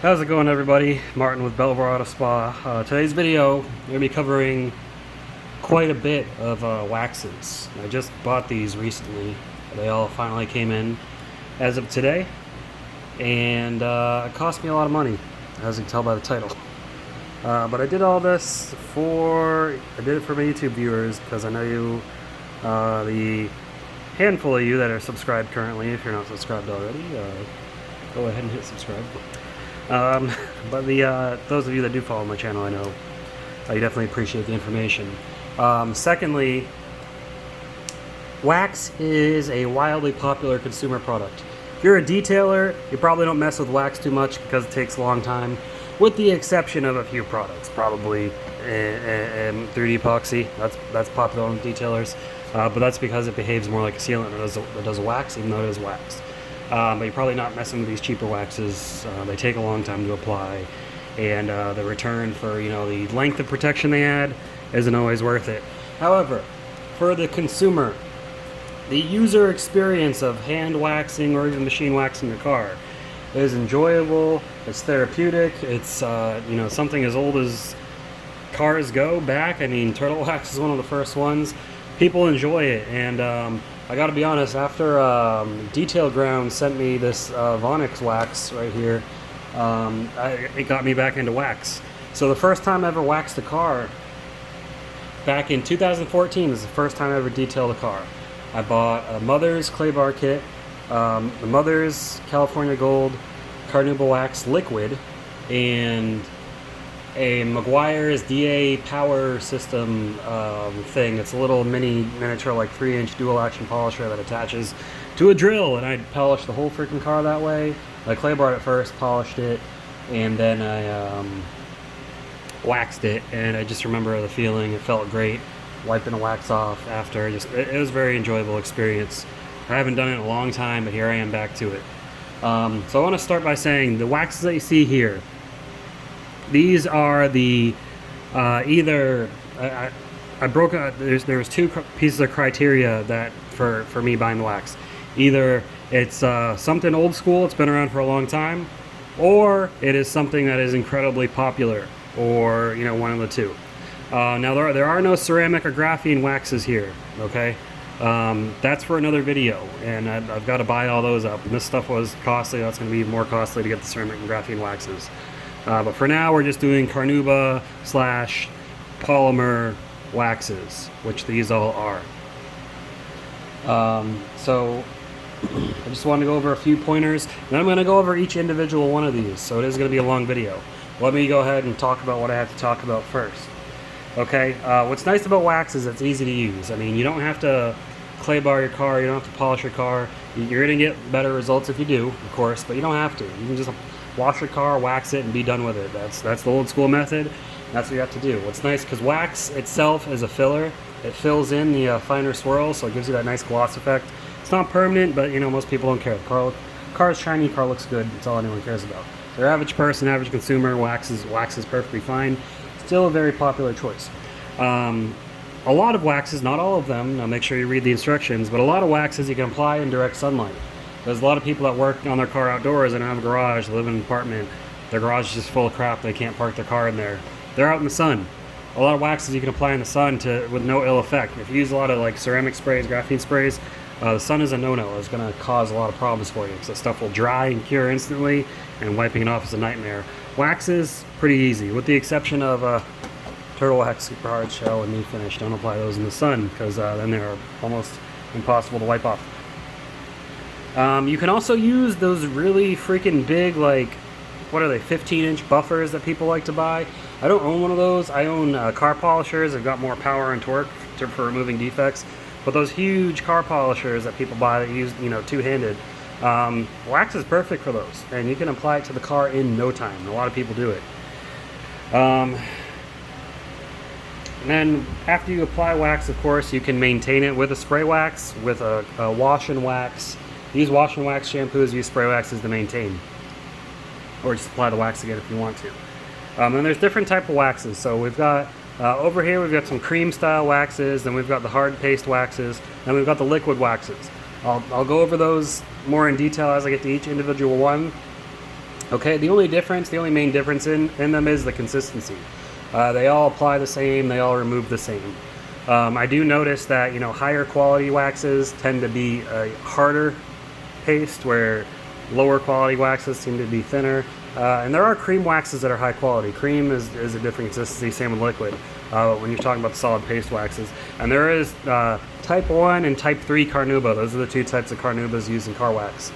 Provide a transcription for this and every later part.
How's it going, everybody? Martin with Belvoir Auto Spa. Today's video, I'm going to be covering quite a bit of waxes. I just bought these recently. They all finally came in as of today, and it cost me a lot of money, as you can tell by the title. But I did all this I did it for my YouTube viewers, because I know you, the handful of you that are subscribed currently, if you're not subscribed already, go ahead and hit subscribe. But those of you that do follow my channel, I know you definitely appreciate the information. Secondly, wax is a wildly popular consumer product. If you're a detailer, you probably don't mess with wax too much because it takes a long time, with the exception of a few products. Probably 3D epoxy, that's popular on detailers, but that's because it behaves more like a sealant than it does wax, even though it is wax. But you're probably not messing with these cheaper waxes. They take a long time to apply, and the return for the length of protection they add isn't always worth it. However, for the consumer, the user experience of hand waxing or even machine waxing your car is enjoyable. It's therapeutic. It's something as old as cars go back. I mean, turtle wax is one of the first ones. People enjoy it, and I gotta be honest, after Detail Ground sent me this Vonix wax right here, it got me back into wax. So the first time I ever waxed a car, back in 2014, is the first time I ever detailed a car. I bought a Mother's clay bar kit, the Mother's California Gold carnauba wax liquid, and a meguiar's DA power system thing. It's a little miniature, like 3-inch dual action polisher that attaches to a drill, and I polished the whole freaking car that way. I clay barred it first, polished it, and then I waxed it, and I just remember the feeling. It felt great wiping the wax off after. It was a very enjoyable experience. I haven't done it in a long time, but here I am back to it. So I want to start by saying the waxes that you see here, these are the either I broke out. There was two pieces of criteria that for me buying the wax. Either it's something old school, it's been around for a long time, or it is something that is incredibly popular, or one of the two. Now there are no ceramic or graphene waxes here. Okay, that's for another video, and I've got to buy all those up. And this stuff was costly. That's going to be more costly to get the ceramic and graphene waxes. But for now, we're just doing carnauba / polymer waxes, which these all are. So I just want to go over a few pointers, and I'm going to go over each individual one of these, so it is going to be a long video. Let me go ahead and talk about what I have to talk about first. Okay, what's nice about wax is it's easy to use. I mean, you don't have to clay bar your car, you don't have to polish your car. You're going to get better results if you do, of course, but you don't have to. You can just wash your car, wax it, and be done with it. That's the old school method. That's what you have to do. What's nice, because wax itself is a filler. It fills in the finer swirls, so it gives you that nice gloss effect. It's not permanent, but most people don't care. Car's shiny, car looks good. That's all anyone cares about. The average person, average consumer, wax is perfectly fine. Still a very popular choice. A lot of waxes, not all of them, now make sure you read the instructions, but a lot of waxes you can apply in direct sunlight. There's a lot of people that work on their car outdoors and have a garage, live in an apartment. Their garage is just full of crap. They can't park their car in there. They're out in the sun. A lot of waxes you can apply in the sun with no ill effect. If you use a lot of like ceramic sprays, graphene sprays, the sun is a no-no. It's going to cause a lot of problems for you because the stuff will dry and cure instantly, and wiping it off is a nightmare. Wax is pretty easy, with the exception of turtle wax, super hard shell, and knee finish. Don't apply those in the sun because then they're almost impossible to wipe off. You can also use those really freaking big, like, what are they, 15-inch buffers that people like to buy. I don't own one of those. I own car polishers. They've got more power and torque for removing defects. But those huge car polishers that people buy that use, two-handed, wax is perfect for those. And you can apply it to the car in no time. A lot of people do it. And then after you apply wax, of course, you can maintain it with a spray wax, with a wash and wax. Use wash and wax shampoos, use spray waxes to maintain. Or just apply the wax again if you want to. And there's different type of waxes. So we've got, over here we've got some cream style waxes, then we've got the hard paste waxes, and we've got the liquid waxes. I'll go over those more in detail as I get to each individual one. Okay, the only main difference in them is the consistency. They all apply the same, they all remove the same. I do notice that, you know, higher quality waxes tend to be a harder paste, where lower quality waxes seem to be thinner. And there are cream waxes that are high quality. Cream is a different consistency, same with liquid, when you're talking about the solid paste waxes. And there is type 1 and type 3 carnauba. Those are the two types of carnaubas used in car wax.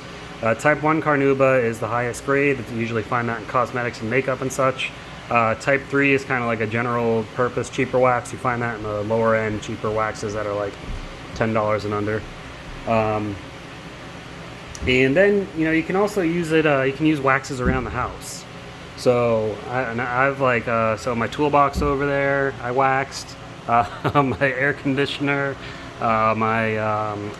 Type 1 carnauba is the highest grade. You usually find that in cosmetics and makeup and such. Type 3 is kind of like a general purpose cheaper wax. You find that in the lower end cheaper waxes that are like $10 and under. And then, you know, you can also use it, you can use waxes around the house. So I've like, so my toolbox over there, I waxed, my air conditioner, my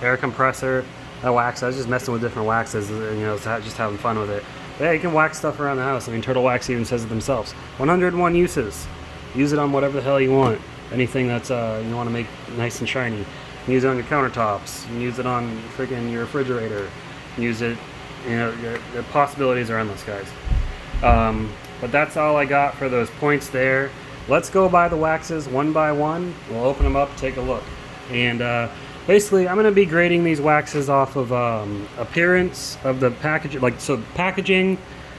air compressor, I waxed. I was just messing with different waxes, you know, just having fun with it. But yeah, you can wax stuff around the house. I mean, Turtle Wax even says it themselves. 101 uses. Use it on whatever the hell you want. Anything that's you want to make nice and shiny. You can use it on your countertops. You can use it on freaking your refrigerator. Use it, you know, the possibilities are endless, guys. But that's all I got for those points there. Let's go by the waxes one by one. We'll open them up, take a look. And basically, I'm going to be grading these waxes off of appearance of the package. Like, so packaging,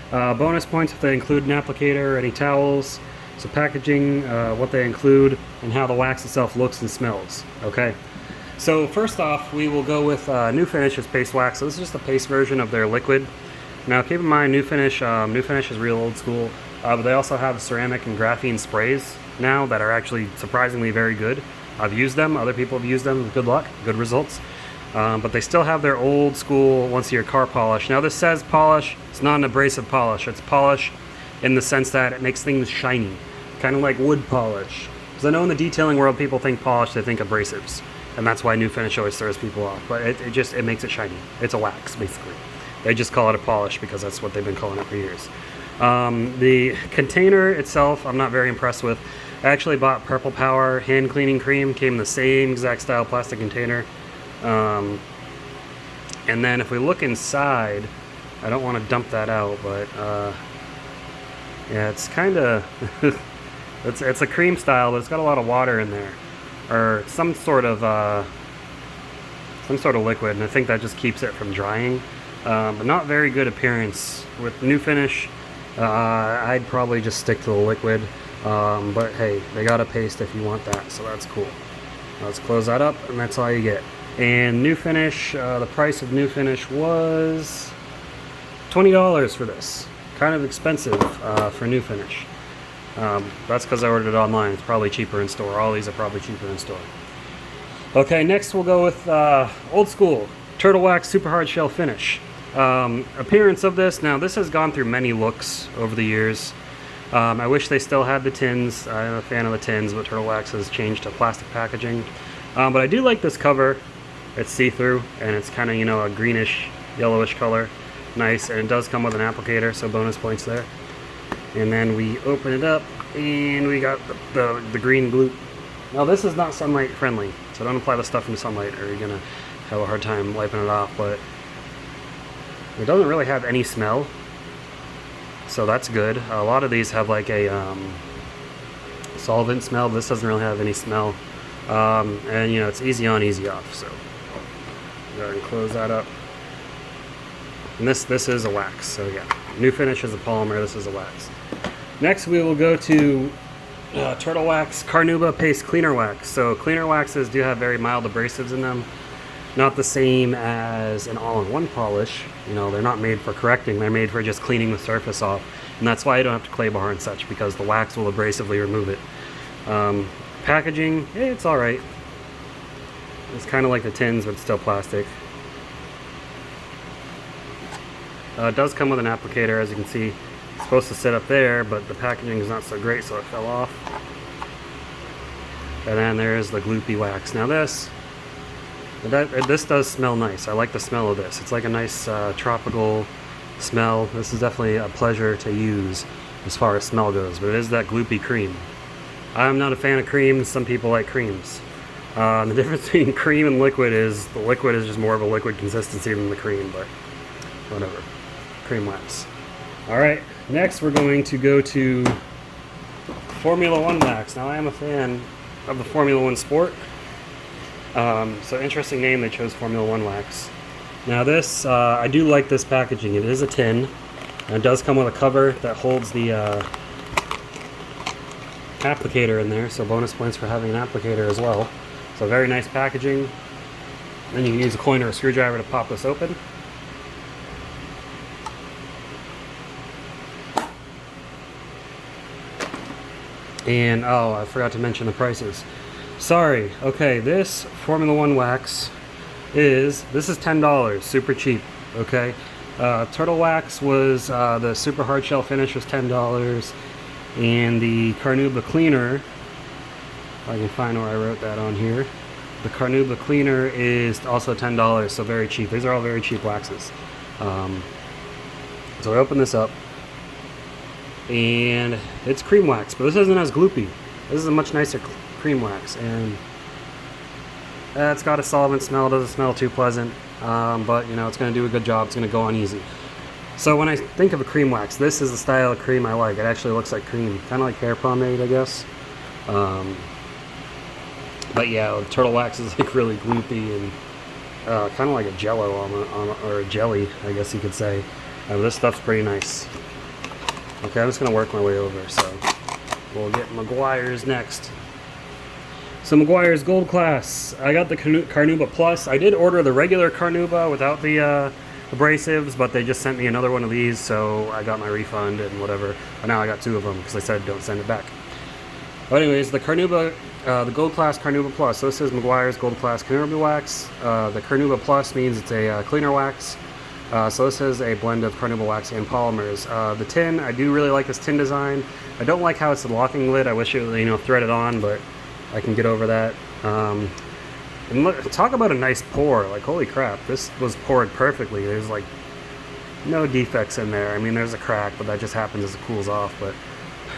bonus points if they include an applicator, any towels. So packaging, what they include, and how the wax itself looks and smells. Okay. So first off, we will go with New Finish's paste wax. So this is just the paste version of their liquid. Now keep in mind, New Finish is real old school, but they also have ceramic and graphene sprays now that are actually surprisingly very good. I've used them, other people have used them, good luck, good results. But they still have their old school once a year car polish. Now this says polish, it's not an abrasive polish, it's polish in the sense that it makes things shiny, kind of like wood polish. Because I know in the detailing world people think polish, they think abrasives. And that's why New Finish always throws people off. But it makes it shiny. It's a wax, basically. They just call it a polish because that's what they've been calling it for years. The container itself, I'm not very impressed with. I actually bought Purple Power hand cleaning cream. Came in the same exact style plastic container. And then if we look inside, I don't want to dump that out, but yeah, it's kind of it's a cream style, but it's got a lot of water in there. Or some sort of liquid, and I think that just keeps it from drying. But not very good appearance with New Finish. I'd probably just stick to the liquid. But hey, they got a paste if you want that, so that's cool. Let's close that up, and that's all you get. And New Finish, the price of New Finish was $20 for this. Kind of expensive for New Finish. That's because I ordered it online. It's probably cheaper in store. All these are probably cheaper in store. Okay, next we'll go with old school Turtle Wax Super Hard Shell Finish. Appearance of this. Now this has gone through many looks over the years. I wish they still had the tins. I'm a fan of the tins, but Turtle Wax has changed to plastic packaging. But I do like this cover. It's see-through, and it's kind of, you know, a greenish, yellowish color. Nice, and it does come with an applicator, so bonus points there. And then we open it up, and we got the green glue. Now this is not sunlight friendly, so don't apply the stuff into sunlight or you're gonna have a hard time wiping it off, but it doesn't really have any smell, so that's good. A lot of these have like a solvent smell. This doesn't really have any smell, and you know, it's easy on, easy off, so go ahead and close that up. And this is a wax, so yeah. New Finish is a polymer, this is a wax. Next we will go to Turtle Wax Carnauba Paste Cleaner Wax. So cleaner waxes do have very mild abrasives in them. Not the same as an all-in-one polish. You know, they're not made for correcting, they're made for just cleaning the surface off. And that's why you don't have to clay bar and such, because the wax will abrasively remove it. Packaging, it's alright. It's kind of like the tins, but it's still plastic. It does come with an applicator, as you can see. It's supposed to sit up there, but the packaging is not so great, so it fell off. And then there's the gloopy wax. Now this does smell nice. I like the smell of this. It's like a nice tropical smell. This is definitely a pleasure to use as far as smell goes, but it is that gloopy cream. I'm not a fan of creams. Some people like creams. The difference between cream and liquid is the liquid is just more of a liquid consistency than the cream, but whatever. Cream wax. All right, next we're going to go to Formula One wax. Now I am a fan of the Formula One sport. So interesting name, they chose Formula One wax. Now this, I do like this packaging. It is a tin, and it does come with a cover that holds the applicator in there, so bonus points for having an applicator as well. So very nice packaging. Then you can use a coin or a screwdriver to pop this open. And oh, I forgot to mention the prices. Sorry. Okay, this Formula One wax this is $10, super cheap. Okay, turtle wax was the super hard shell finish was $10, and the carnauba cleaner, if I can find where I wrote that on here, the carnauba cleaner is also $10, so very cheap. These are all very cheap waxes. So I open this up, and it's cream wax, but this isn't as gloopy. This is a much nicer cream wax, and it's got a solvent smell. It doesn't smell too pleasant, but you know, it's going to do a good job. It's going to go on easy. So when I think of a cream wax, this is the style of cream I like. It actually looks like cream, kind of like hair pomade, I guess. But yeah, turtle wax is like really gloopy and kind of like a jello or a jelly, I guess you could say. This stuff's pretty nice. Okay, I'm just going to work my way over, so we'll get meguiar's next. So meguiar's Gold Class. I got the Carnauba Plus. I did order the regular Carnauba without the abrasives, but they just sent me another one of these, so I got my refund and whatever. But now I got 2 of them because they said don't send it back. But anyways, the Carnauba, the Gold Class Carnauba Plus. So this is meguiar's Gold Class Carnauba wax. The Carnauba Plus means it's a cleaner wax. So this is a blend of carnauba wax and polymers. The tin, I do really like this tin design. I don't like how it's a locking lid. I wish it was, you know, threaded on, but I can get over that. And look, talk about a nice pour. Like, holy crap, this was poured perfectly. There's like no defects in there. I mean, there's a crack, but that just happens as it cools off. But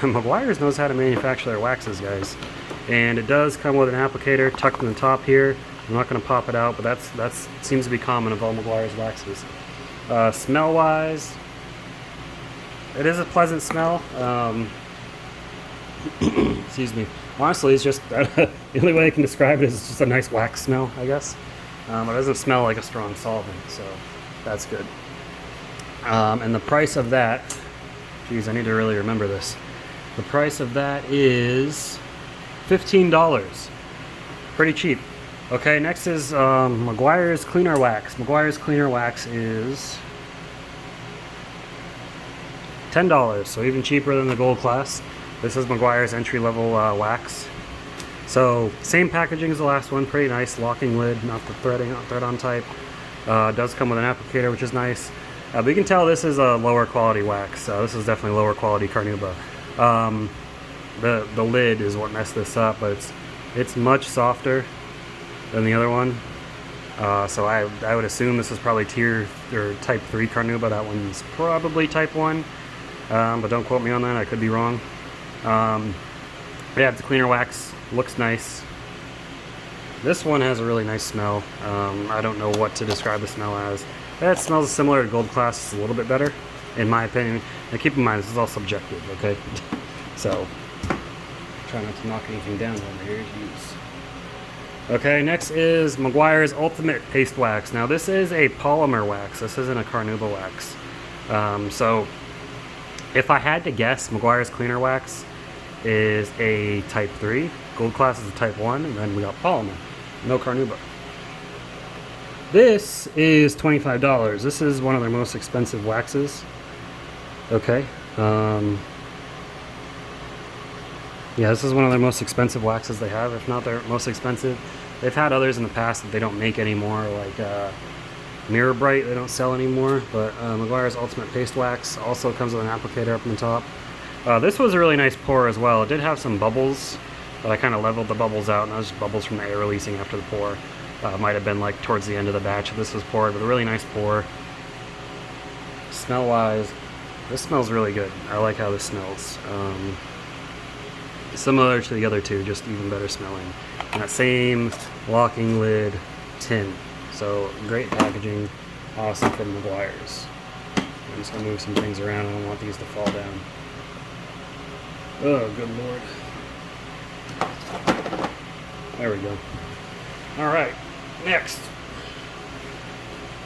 Meguiar's knows how to manufacture their waxes, guys. And it does come with an applicator tucked in the top here. I'm not going to pop it out, but that seems to be common of all Meguiar's waxes. Smell-wise, it is a pleasant smell. Excuse me. Honestly, it's just the only way I can describe it is it's just a nice wax smell, I guess. It doesn't smell like a strong solvent, so that's good. And the price of that, geez, I need to really remember this. The price of that is $15. Pretty cheap. Okay, next is Meguiar's Cleaner Wax. Meguiar's Cleaner Wax is $10, so even cheaper than the Gold Class. This is Meguiar's entry-level wax. So same packaging as the last one, pretty nice, locking lid, not the thread-on type. Does come with an applicator, which is nice. But you can tell this is a lower quality wax. This is definitely lower quality carnauba. The lid is what messed this up, but it's much softer than the other one. So I would assume this is probably tier or type 3 carnauba. That one's probably type 1, but don't quote me on that, I could be wrong. Yeah, the cleaner wax looks nice. This one has a really nice smell. I don't know what to describe the smell as. It smells similar to Gold Class, it's a little bit better, in my opinion. Now keep in mind, this is all subjective, okay? So, try not to knock anything down over here. Jeez. Okay, next is Meguiar's Ultimate Paste Wax. Now this is a polymer wax. This isn't a carnauba wax. So if I had to guess, Meguiar's Cleaner Wax is a type 3, Gold Class is a type 1, and then we got polymer, no carnauba. This is $25. This is one of their most expensive waxes. Okay. Yeah, this is one of their most expensive waxes they have, if not their most expensive. They've had others in the past that they don't make anymore, like Mirror Bright, they don't sell anymore. But Meguiar's Ultimate Paste Wax also comes with an applicator up on the top. This was a really nice pour as well. It did have some bubbles, but I kind of leveled the bubbles out, and that was just bubbles from the air releasing after the pour. Might have been like towards the end of the batch this was poured, but a really nice pour. Smell-wise, this smells really good. I like how this smells. Similar to the other two, just even better smelling. And that same locking lid tin. So great packaging, awesome from Meguiar's. I'm just gonna move some things around. I don't want these to fall down. Oh, good lord. There we go. Alright, next.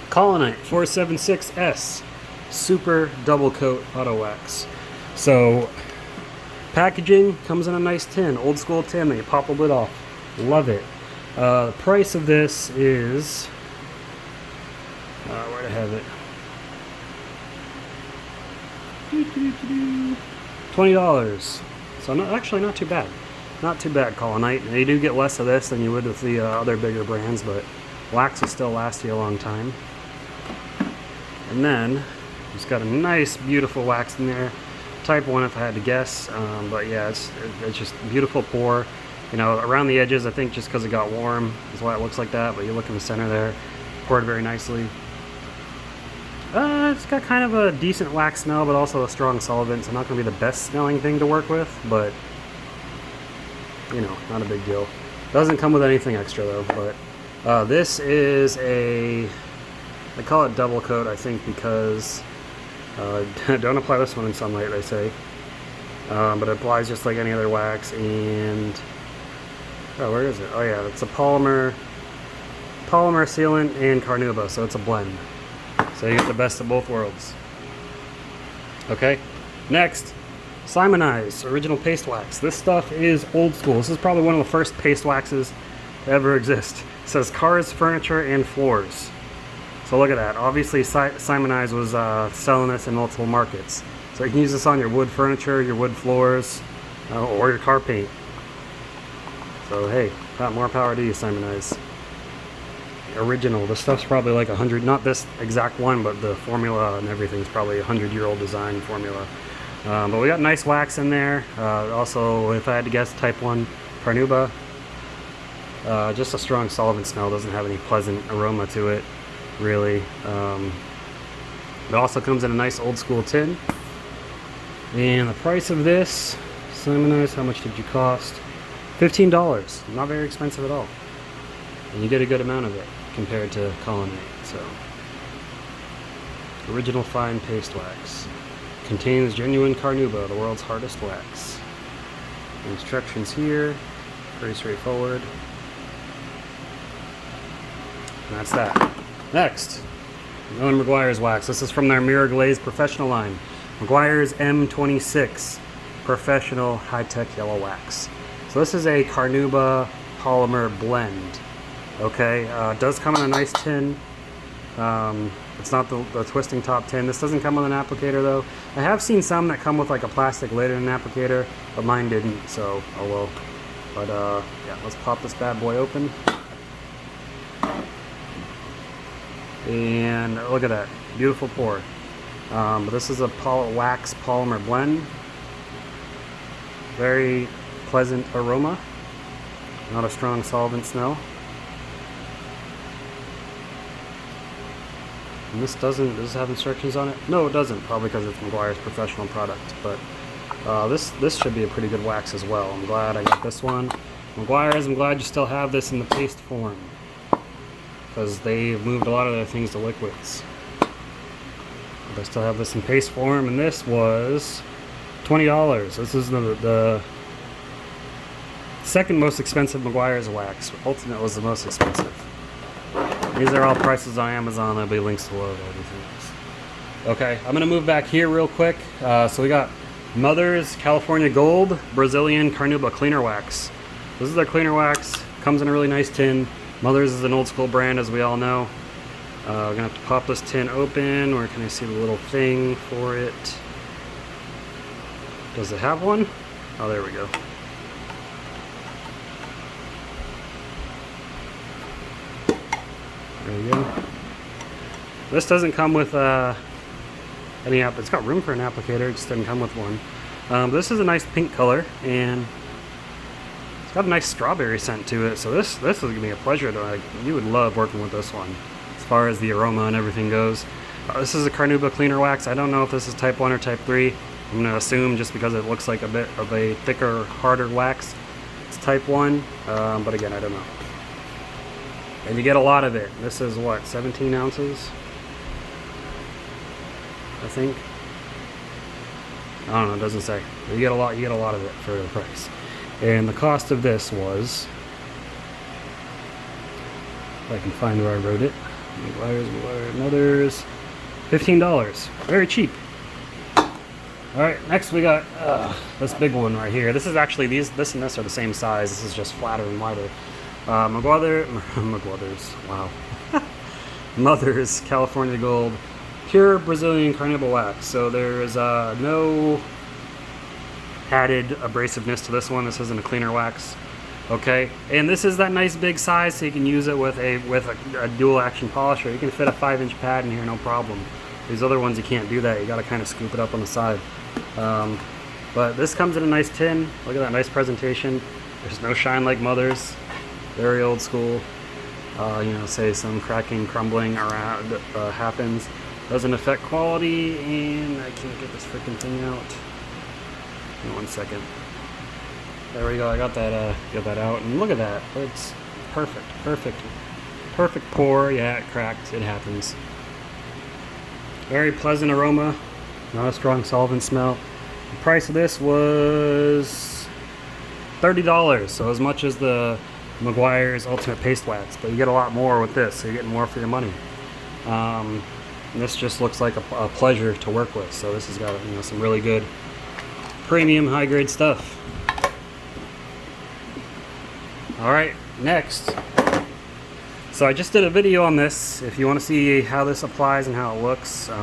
Collinite 476S Super Double Coat Auto Wax. So, packaging comes in a nice tin, old school tin that you pop the lid off. Love it. The price of this is, where do I have it? $20. So actually not too bad. Not too bad, Collinite. Now, you do get less of this than you would with the other bigger brands, but wax will still last you a long time. And then it's got a nice, beautiful wax in there. Type 1 if I had to guess, but yeah, it's just beautiful pour. You know, around the edges, I think just because it got warm is why it looks like that, but you look in the center there, poured very nicely. It's got kind of a decent wax smell, but also a strong solvent, so not going to be the best smelling thing to work with, but, you know, not a big deal. Doesn't come with anything extra though, but this is I call it double coat, I think, because don't apply this one in sunlight, they say. But it applies just like any other wax, and oh, where is it? Oh yeah, it's a polymer sealant and carnauba, so it's a blend. So you get the best of both worlds. Okay, next, simoniz original paste wax. This stuff is old school. This is probably one of the first paste waxes to ever exist. It says cars, furniture, and floors. So look at that. Obviously, Simoniz was selling this in multiple markets. So you can use this on your wood furniture, your wood floors, or your car paint. So hey, got more power to you, Simoniz. Original. This stuff's probably like 100. Not this exact one, but the formula and everything is probably a 100-year-old design formula. But we got nice wax in there. Also, if I had to guess, type 1 carnauba. Just a strong solvent smell. Doesn't have any pleasant aroma to it, really. It also comes in a nice old school tin. And the price of this, Simoniz, how much did you cost? $15. Not very expensive at all. And you get a good amount of it compared to collinite. So, original fine paste wax. Contains genuine carnauba, the world's hardest wax. Instructions here, pretty straightforward. And that's that. Next, meguiar's wax. This is from their Mirror Glaze Professional line. meguiar's M26 Professional High-Tech Yellow Wax. So this is a carnauba polymer blend. Okay, it does come in a nice tin. It's not the twisting top tin. This doesn't come with an applicator though. I have seen some that come with like a plastic lid and an applicator, but mine didn't, so oh well. But yeah, let's pop this bad boy open. And look at that, beautiful pour. But this is a wax polymer blend. Very pleasant aroma, not a strong solvent smell. And this does it have instructions on it? No, it doesn't, probably because it's meguiar's professional product. But this should be a pretty good wax as well. I'm glad I got this one. meguiar's, I'm glad you still have this in the paste form, because they've moved a lot of their things to liquids. But I still have this in paste form, and this was $20. This is the second most expensive meguiar's wax. Ultimate was the most expensive. These are all prices on Amazon. There'll be links below to everything else. Okay, I'm gonna move back here real quick. So we got Mother's California Gold Brazilian Carnauba Cleaner Wax. This is their cleaner wax. Comes in a really nice tin. Mother's is an old school brand, as we all know. We're gonna have to pop this tin open. Where can I see the little thing for it? Does it have one? Oh, there we go. There we go. This doesn't come with any app. It's got room for an applicator. It just doesn't come with one. This is a nice pink color, and it's got a nice strawberry scent to it. So this is gonna be a pleasure to like. You would love working with this one, as far as the aroma and everything goes. This is a Carnauba cleaner wax. I don't know if this is type 1 or type 3. I'm gonna assume just because it looks like a bit of a thicker, harder wax, it's type 1. But again, I don't know. And you get a lot of it. This is what, 17 ounces? I think. I don't know, it doesn't say. You get a lot of it for the price. And the cost of this was, if I can find where I wrote it, Mothers, $15. Very cheap. Alright, next we got this big one right here. This is actually, this and this are the same size. This is just flatter and wider. Meguiar's, wow. Mother's California Gold pure Brazilian carnauba wax. So there's no added abrasiveness to this one. This isn't a cleaner wax. Okay, and this is that nice big size, so you can use it with a dual action polisher. You can fit a 5-inch pad in here, no problem. These other ones you can't do that. You got to kind of scoop it up on the side. But this comes in a nice tin. Look at that nice presentation. There's no shine like Mother's. Very old school. You know, say some cracking, crumbling around happens. Doesn't affect quality, and I can't get this freaking thing out. Give me 1 second. There we go. I got that out, and look at that. It's perfect, perfect pour. Yeah, it cracked. It happens. Very pleasant aroma. Not a strong solvent smell. The price of this was $30, so as much as the Meguiar's Ultimate Paste Wax, but you get a lot more with this, so you're getting more for your money. And this just looks like a pleasure to work with. So this has got, you know, some really good premium high grade stuff. All right, next. So I just did a video on this. If you want to see how this applies and how it looks, you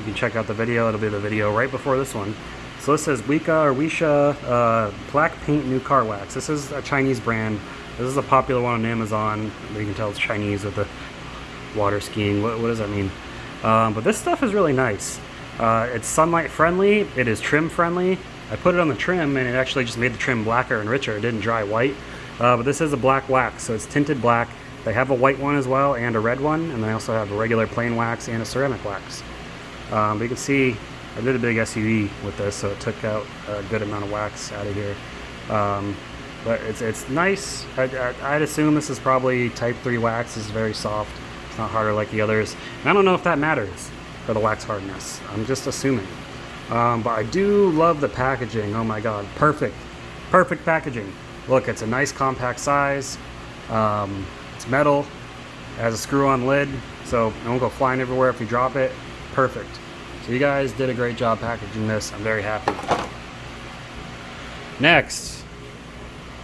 can check out the video. It'll be the video right before this one. So this says Wisha Black Paint New Car Wax. This is a Chinese brand. This is a popular one on Amazon. You can tell it's Chinese with the water skiing. What does that mean? But this stuff is really nice. It's sunlight friendly. It is trim friendly. I put it on the trim and it actually just made the trim blacker and richer. It didn't dry white. But this is a black wax, so it's tinted black. They have a white one as well and a red one, and they also have a regular plain wax and a ceramic wax. But you can see I did a big SUV with this, so it took out a good amount of wax out of here. But it's nice. I'd assume this is probably type 3 wax. It's very soft. It's not harder like the others. And I don't know if that matters for the wax hardness. I'm just assuming. But I do love the packaging. Oh my god, perfect packaging. Look, it's a nice compact size. It's metal. It has a screw-on lid, so it won't go flying everywhere if you drop it. Perfect. So you guys did a great job packaging this. I'm very happy. Next,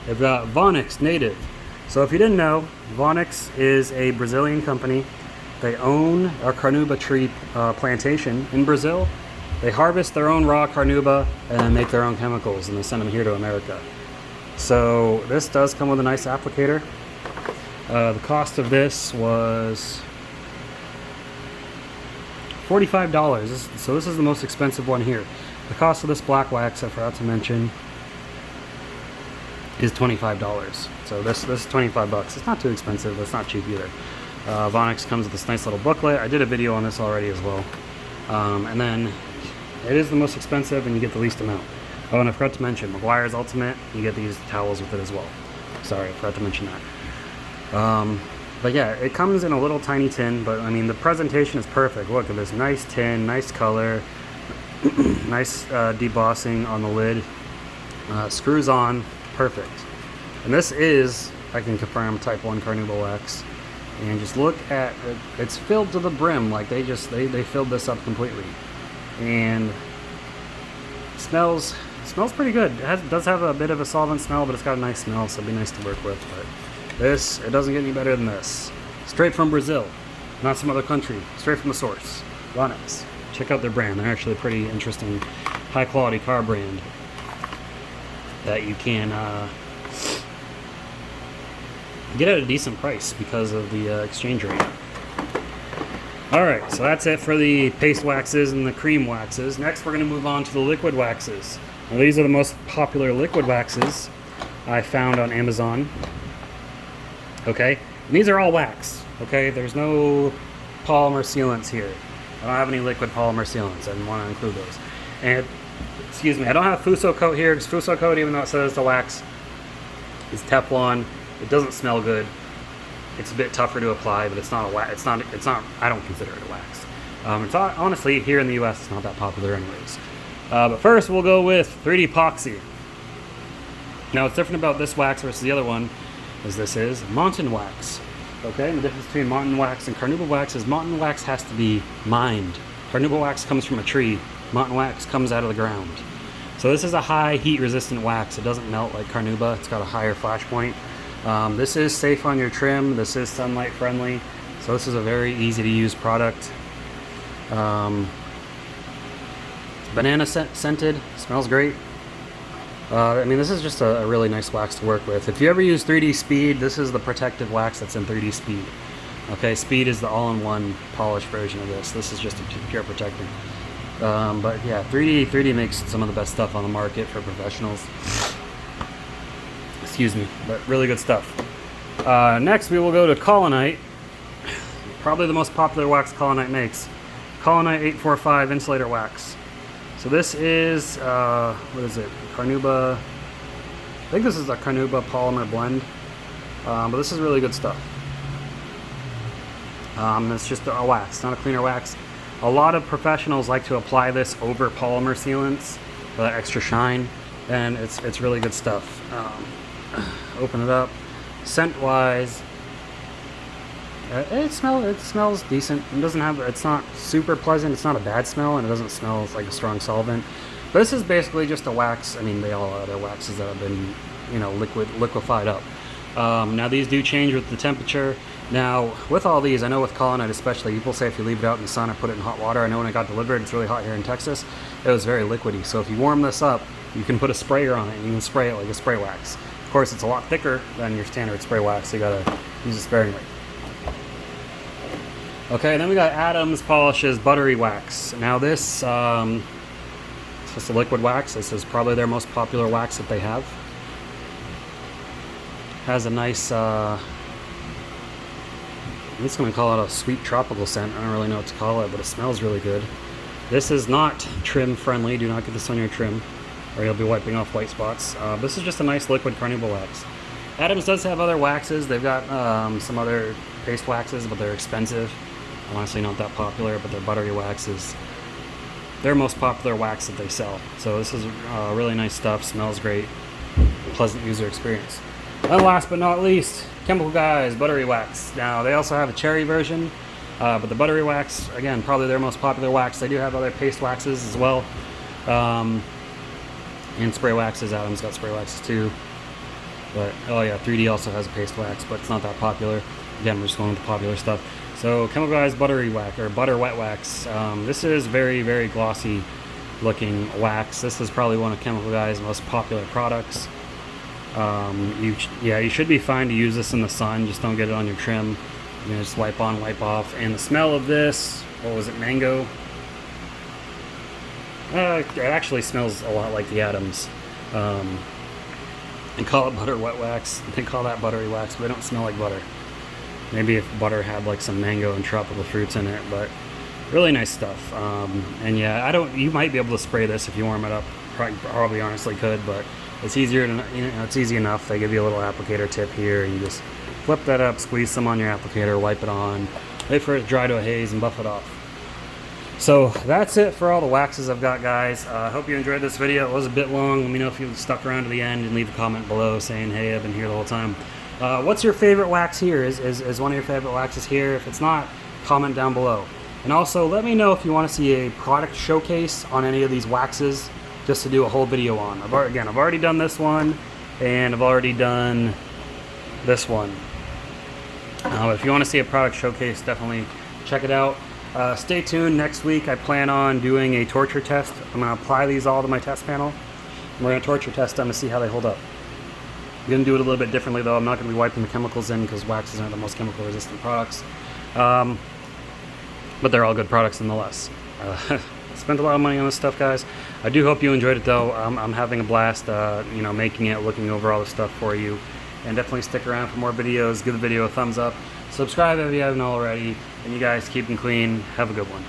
they've got Vonix Native. So if you didn't know, Vonix is a Brazilian company. They own a carnauba tree plantation in Brazil. They harvest their own raw carnauba and then make their own chemicals, and they send them here to America. So this does come with a nice applicator. The cost of this was $45. So this is the most expensive one here. The cost of this black wax, I forgot to mention, is $25. So this is $25. It's not too expensive, but it's not cheap either. Vonix comes with this nice little booklet. I did a video on this already as well. And then it is the most expensive, and you get the least amount. Oh, and I forgot to mention, Meguiar's Ultimate, you get these towels with it as well. Sorry, I forgot to mention that. But yeah, it comes in a little tiny tin, but I mean, the presentation is perfect. Look at this nice tin, nice color, nice debossing on the lid. Screws on, perfect. And this is, I can confirm, type 1 carnauba wax. And just look at it, it's filled to the brim, like they filled this up completely. And smells pretty good. It does have a bit of a solvent smell, but it's got a nice smell, so it'd be nice to work with. But this, it doesn't get any better than this. Straight from Brazil, not some other country. Straight from the source. Vonix. Check out their brand. They're actually a pretty interesting, high quality car brand that you can get at a decent price because of the exchange rate. Alright, so that's it for the paste waxes and the cream waxes. Next we're going to move on to the liquid waxes. Now, these are the most popular liquid waxes I found on Amazon. Okay, and these are all wax. Okay, there's no polymer sealants here. I don't have any liquid polymer sealants. I didn't want to include those. And, excuse me, I don't have Fuso coat here, because Fuso coat, even though it says it's a wax, is Teflon. It doesn't smell good. It's a bit tougher to apply, but it's not a wax. It's not. I don't consider it a wax. It's honestly, here in the US, it's not that popular anyways. But first, we'll go with 3D epoxy. Now, what's different about this wax versus the other one is this is mountain wax. Okay, and the difference between mountain wax and carnauba wax is mountain wax has to be mined. Carnauba wax comes from a tree. Mountain wax comes out of the ground. So this is a high heat resistant wax. It doesn't melt like carnauba. It's got a higher flash point. This is safe on your trim. This is sunlight friendly. So this is a very easy to use product. Banana scented, smells great. I mean, this is just a really nice wax to work with. If you ever use 3D Speed, this is the protective wax that's in 3D Speed. Okay, Speed is the all-in-one polished version of this. This is just a pure protector. But yeah, 3D makes some of the best stuff on the market for professionals. Excuse me, but really good stuff. Next, we will go to collinite. Probably the most popular wax collinite makes. Collinite 845 insulator wax. So this is, what is it? Carnauba. I think this is a carnauba polymer blend. But this is really good stuff. It's just a wax, not a cleaner wax. A lot of professionals like to apply this over polymer sealants for that extra shine, and it's really good stuff. Open it up. Scent wise, it smells decent. It doesn't have, it's not super pleasant. It's not a bad smell, and it doesn't smell like a strong solvent. But this is basically just a wax. I mean, they all are. They're waxes that have been, you know, liquefied up. Now these do change with the temperature. Now with all these, I know with collinite especially, people say if you leave it out in the sun or put it in hot water. I know when it got delivered, it's really hot here in Texas. It was very liquidy. So if you warm this up, you can put a sprayer on it and you can spray it like a spray wax. Of course, it's a lot thicker than your standard spray wax, so you gotta use it sparingly. Okay, then we got Adams Polishes Buttery Wax. Now this, it's just a liquid wax. This is probably their most popular wax that they have. Has a nice, I'm just gonna call it a sweet tropical scent. I don't really know what to call it, but it smells really good. This is not trim friendly. Do not get this on your trim, or you'll be wiping off white spots. This is just a nice liquid carnauba wax. Adams does have other waxes. They've got some other paste waxes, but they're expensive. Honestly, not that popular, but their buttery wax is their most popular wax that they sell. So this is really nice stuff. Smells great. Pleasant user experience. And last but not least, Chemical Guys Buttery Wax. Now they also have a cherry version, but the buttery wax, again, probably their most popular wax. They do have other paste waxes as well, and spray waxes. Adam's got spray waxes too. But oh yeah, 3D also has a paste wax, but it's not that popular. Again, we're just going with the popular stuff. So Chemical Guys Buttery Wax, or Butter Wet Wax. This is very, very glossy looking wax. This is probably one of Chemical Guys' most popular products. You should be fine to use this in the sun. Just don't get it on your trim. You know, just wipe on, wipe off. And the smell of this, what was it, mango? It actually smells a lot like the Adams. They call it butter wet wax. They call that buttery wax, but they don't smell like butter. Maybe if butter had like some mango and tropical fruits in it, but really nice stuff. And yeah, you might be able to spray this if you warm it up. Probably honestly could, but it's easier to, it's easy enough. They give you a little applicator tip here, and you just flip that up, squeeze some on your applicator, wipe it on, wait for it to dry to a haze, and buff it off. So that's it for all the waxes I've got, guys. I hope you enjoyed this video. It was a bit long. Let me know if you stuck around to the end, and leave a comment below saying, hey, I've been here the whole time. What's your favorite wax here? Is one of your favorite waxes here? If it's not, comment down below. And also, let me know if you want to see a product showcase on any of these waxes, just to do a whole video on. I've already done this one, and I've already done this one. If you want to see a product showcase, definitely check it out. Stay tuned. Next week, I plan on doing a torture test. I'm going to apply these all to my test panel. We're going to torture test them to see how they hold up. I'm going to do it a little bit differently, though. I'm not going to be wiping the chemicals in, because waxes aren't the most chemical resistant products. But they're all good products nonetheless. Spent a lot of money on this stuff, guys. I do hope you enjoyed it, though. I'm having a blast, making it, looking over all the stuff for you. And definitely stick around for more videos. Give the video a thumbs up. Subscribe if you haven't already. And you guys keep them clean. Have a good one.